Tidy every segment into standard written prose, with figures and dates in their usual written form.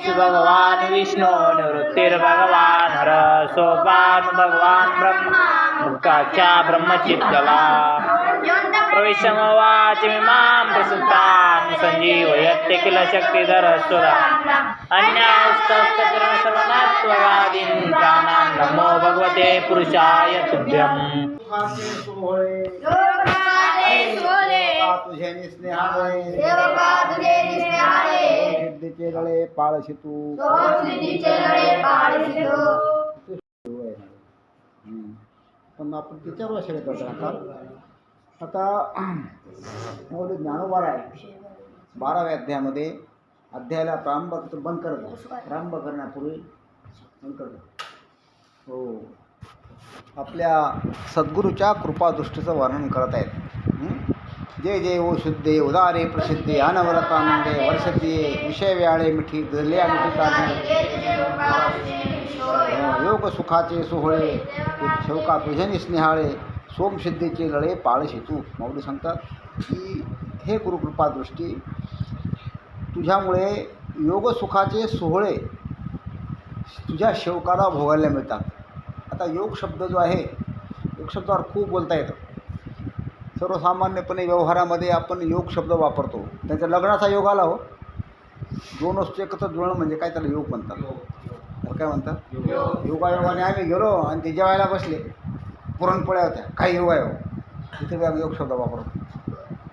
भगवान विष्णु निवृत्तिर्भगवान हर सोपान भगवान ब्रह्म मुक्ताच्या ब्रह्मचित्तला प्रविशमवाच मिमां प्रसुतां संजीवयत्ते किल शक्तिधर सुरा अन्यास्तस्तचरण सर्वनात्ववादीन् प्राणां नमो भगवते पुरुषाय तुभ्यम् तुझे निस्नेहाळे सिद्धीचे लळे पाळशी तू पण आपण तिच्यावर वर्षाला करतो आता मौली ज्ञानोबा आहे 12व्या अध्यायामध्ये अध्यायाला प्रारंभ बंद करत प्रारंभ करण्यापूर्वी बंद करत हो आपल्या सद्गुरूच्या कृपादृष्टीचं वर्णन करत आहेत जय जय ओ शुद्धे उदारे प्रसिद्धे अनवरतानंदे वर्षतीये विषय व्याळे मिठी गरले योग सुखाचे सोहळे शौका तुझ्यानी स्नेहाळे सोमसिद्धीचे लळे पाळशी तू माऊली सांगतात की हे गुरुकृपादृष्टी तुझ्यामुळे योगसुखाचे सोहळे तुझ्या शौकाला भोगायला मिळतात. आता योग शब्द जो आहे योग शब्दावर खूप बोलता येतं. सर्वसामान्यपणे व्यवहारामध्ये आपण योग शब्द वापरतो. त्याच्या लग्नाचा योग आला हो, दोन वस्तू एकत्र जुळणं म्हणजे काय त्याला योग म्हणतात. तर काय म्हणतात योगायोगाने आम्ही गेलो आणि ते जेवायला बसले, पुरणपोळ्या होत्या, काय योग आहे हो, तिथे आम्ही योग शब्द वापरतो.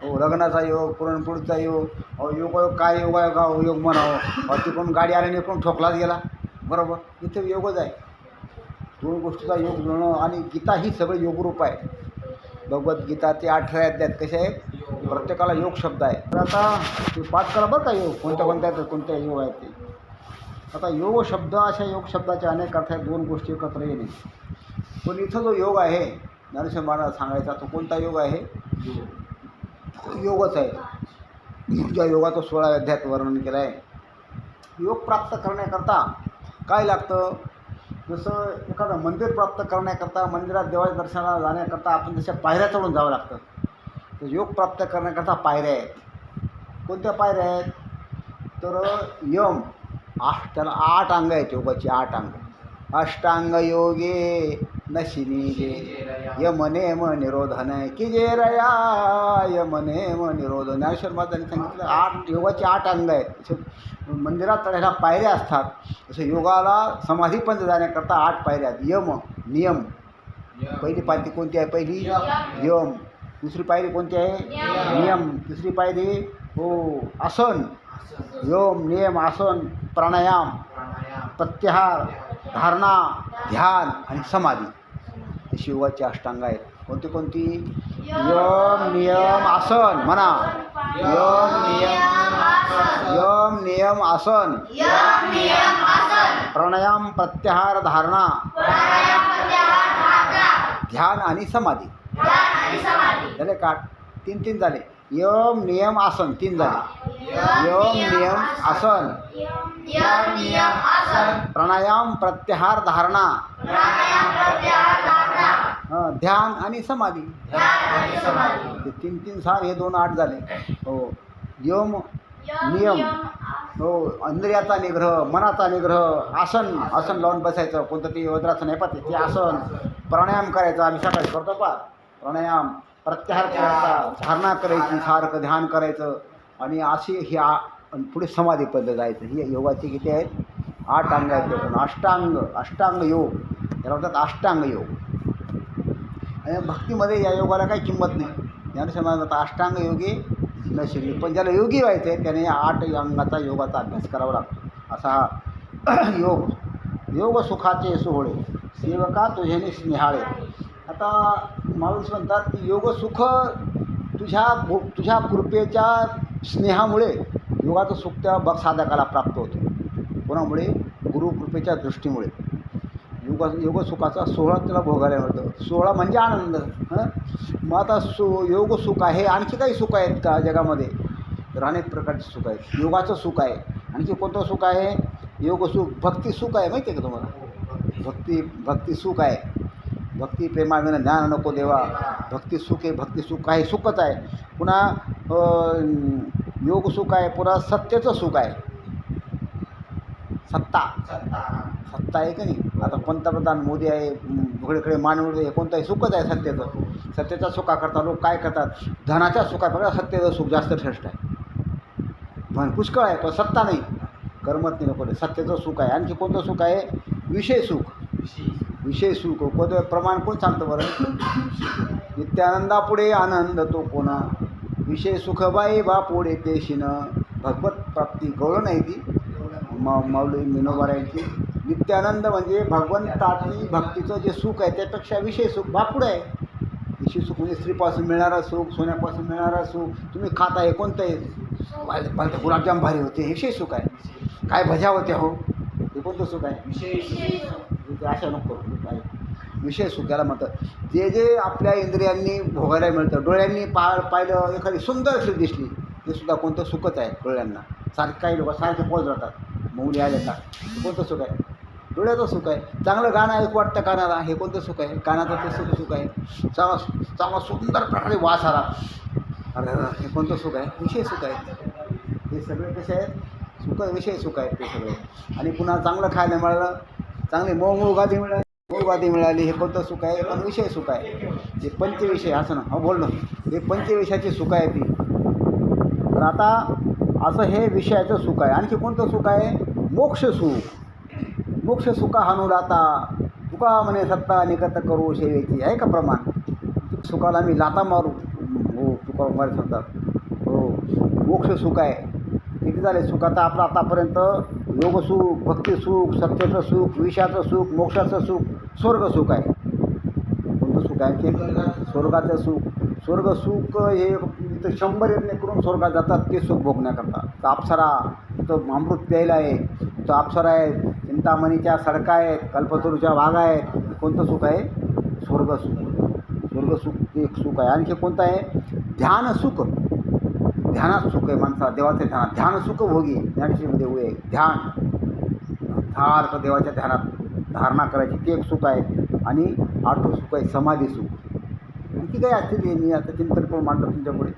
हो लग्नाचा योग, पुरणपोळीचा योग, अहो योगायोग काय योगायोग योग म्हणावं, तिकडून गाडी आल्याने कोण ठोकलाच गेला, बरोबर इथे योगच आहे. दोन गोष्टीचा योग जुळणं आणि गीता ही सगळं योगरूप आहे. भगवद्गीताचे 18 अध्याय कसे आहेत, प्रत्येकाला योग शब्द आहे. तर आता ते पाठ करा बरं का योग कोणत्या कोणत्या योग आहेत ते. आता योग शब्द अशा योग शब्दाचे अनेक अर्थ आहेत, दोन गोष्टी एकत्र येणे. पण इथं जो योग आहे ज्ञानेश्वर महाराज सांगायचा तो कोणता योग आहे, योगच आहे. ज्या योगाचं 16व्या अध्यायात वर्णन केलं आहे. योग प्राप्त करण्याकरता काय लागतं, जसं एखादं मंदिर प्राप्त करण्याकरता मंदिरात देवाच्या दर्शनाला जाण्याकरता आपण जशा पायऱ्या चढून जावं लागतं, तर योग प्राप्त करण्याकरता पायऱ्या आहेत. कोणत्या पायऱ्या आहेत, तर यम त्याला 8 अंग आहेत योगाची, 8 अंग. अष्टांग योगे नशिनी जे यम नेम निरोधन की जे रया यम नेम निरोधन. ज्ञानेश्वर महाराजांनी सांगितलं 8 योगाची 8 अंग आहेत. मंदिरात चढायला पायऱ्या असतात, जसं योगाला समाधीपर्यंत जाण्याकरता 8 पायऱ्या आहेत. यम नियम, पहिली पायरी कोणती आहे, पहिली यम. दुसरी पायरी कोणती आहे, नियम. तिसरी पायरी हो आसन, यम नियम आसन प्राणायाम प्रत्याहार धारणा ध्यान आणि समाधी. अशी योगाची अष्टांग आहेत. कोणती कोणती, यम नियम आसन म्हणा, यम नियम आसन प्राणायाम प्रत्याहार धारणा ध्यान आणि समाधी. झाले का, 3 झाले. यम नियम आसन 3 झाले. यम नियम आसन प्राणायाम प्रत्याहार धारणा ध्यान आणि समाधी. ते 3 सार हे 2 8 झाले. हो यम नियम, हो इंद्रियाचा निग्रह मनाचा निग्रह. आसन लावून बसायचं, कोणतं ते वज्रासन आहे पाहते ते आसन. प्राणायाम करायचा, आम्ही सकाळी करतो पा प्राणायाम. प्रत्याहार करायचा, धारणा करायची, सारखं ध्यान करायचं आणि अशी ही पुढे समाधीपर्यंत जायचं. ही योगाची किती आहेत, 8 अंग आहेत. त्यातून अष्टांग योग याला म्हणतात अष्टांग योग. आणि भक्तीमध्ये या योगाला काही किंमत नाही. ज्ञानेश्वर महाराज अष्टांग योगी नशिली. पण ज्याला योगी व्हायचं आहे त्याने या 8 अंगाचा योगाचा अभ्यास करावा लागतो. असा हा योग सुखाचे सोहळे सेवका तुझ्याने स्नेहाळे. आता माणूस म्हणतात की योग सुख तुझ्या कृपेच्या स्नेहामुळे योगाचं सुख त्या साधकाला प्राप्त होतं. कोणामुळे, गुरुकृपेच्या दृष्टीमुळे. योगसुखाचा सोहळा त्याला भोगायला मिळतं. सोहळा म्हणजे आनंद. मग आता योगसुख आहे, आणखी काही सुख आहेत का जगामध्ये, तर अनेक प्रकारचे सुख आहेत. योगाचं सुख आहे, आणखी कोणतं सुख आहे, योगसुख. भक्तिसुख आहे, माहिती आहे का तुम्हाला, भक्तिसुख आहे. भक्ती प्रेमाविना ज्ञान नको देवा. भक्तिसुख आहे, भक्तिसुख आहे, सुखच आहे. पुन्हा योगसुख आहे, पुन्हा सत्यचं सुख आहे. सत्ता सत्ता आहे का नाही. आता पंतप्रधान मोदी आहे, सगळीकडे मानव हे कोणतं आहे, सुखच आहे सत्तेचं. सत्तेचा सुखाकरता लोक काय करतात, धनाच्या सुखापेक्षा सत्तेचं सुख जास्त श्रेष्ठ आहे. पण पुष्कळ आहे पण सत्ता नाही, कर्मत नाही नको. सत्तेचं सुख आहे. आणखी कोणतं सुख आहे, विषय सुख. विषय सुख कोणतं प्रमाण कोण सांगतं बरं. नित्यानंदापुढे आनंद तो कोणा, विषय सुख बाई बापुढे तेशिनं. भगवत प्राप्ती गवळण नाही ती माऊली मिनोबारायांची. नित्यानंद म्हणजे भगवंताची भक्तीचं जे सुख आहे त्यापेक्षा विषय सुख बापुढे आहे. विषय सुख म्हणजे स्त्रीपासून मिळणारं सुख, सोन्यापासून मिळणारं सुख. तुम्ही खात आहे कोणतं आहे, मला गुलाबजाम भारी होते, हे विषय सुख आहे. काय भज्या होत्या हो, हे कोणतं सुख आहे, विषय. अशा नको काय विषय सुख याला म्हणतात. जे जे आपल्या इंद्रियांनी भोगायला मिळतं, डोळ्यांनी पाहिलं एखादी सुंदर स्त्री दिसली, ते सुद्धा कोणतं सुखच आहे डोळ्यांना. सारखं काही लोक सारखे पोच राहतात, मौली आले का, हे कोणतं सुख आहे, डोळ्याचं सुख आहे. चांगलं गाणं ऐकू वाटतं कानाला, हे कोणतं सुख आहे, कानाचं ते सुख आहे. चांगला सुंदर प्रकारे वास आला, अरे हे कोणतं सुख आहे, विषय सुख आहे. हे सगळे कसे आहेत, सुख विषय सुख आहेत ते सगळे. आणि पुन्हा चांगलं खायला मिळालं, चांगली मऊ गादी मिळाली, हे कोणतं सुख आहे, पण विषय सुख आहे. हे पंचविषय असं ना, हो बोलणं, हे पंचविषयाची सुख आहे ती. तर आता असं हे विषयाचं सुख आहे. आणखी कोणतं सुख आहे, मोक्ष सुख. मोक्ष सुख हानुलाता तुका म्हणे सत्ता निकत करू सेवेची, आहे का प्रमाण. सुखाला आम्ही लाता मारू, हो तुका मारे सांगतात. हो मोक्ष सुख आहे. किती झाले सुख आता आपलं आतापर्यंत, योगसुख, भक्तिसुख, सत्तेचं सुख, विषयाचं सुख, मोक्षाचं सुख, स्वर्ग सुख आहे. कोणतं सुख आहे, स्वर्गाचं सुख. स्वर्ग सुख हे इथं 100 यज्ञ करून स्वर्गात जातात ते सुख भोगण्याकरता. तर अप्सरा इथं अमृत प्यायला आहे, इथं अप्सरा आहे, चिंतामणीच्या सडका आहेत, कल्पतरूच्या बागा आहेत. कोणतं सुख आहे, स्वर्ग सुख. स्वर्ग सुख एक सुख आहे. आणखी कोणतं आहे, ध्यान सुख. ध्यानात सुख आहे माणसा, देवाच्या ध्यानात. ध्यान सुख भोगी ज्ञानश्रीमध्ये उये ध्यान, सारखं देवाच्या ध्यानात धारणा करायची, ते एक सुख आहे. आणि आठवं सुख आहे समाधी सुख. आणखी काही असतील मी आता चिंतन करून मांडतो तुमच्यापुढे.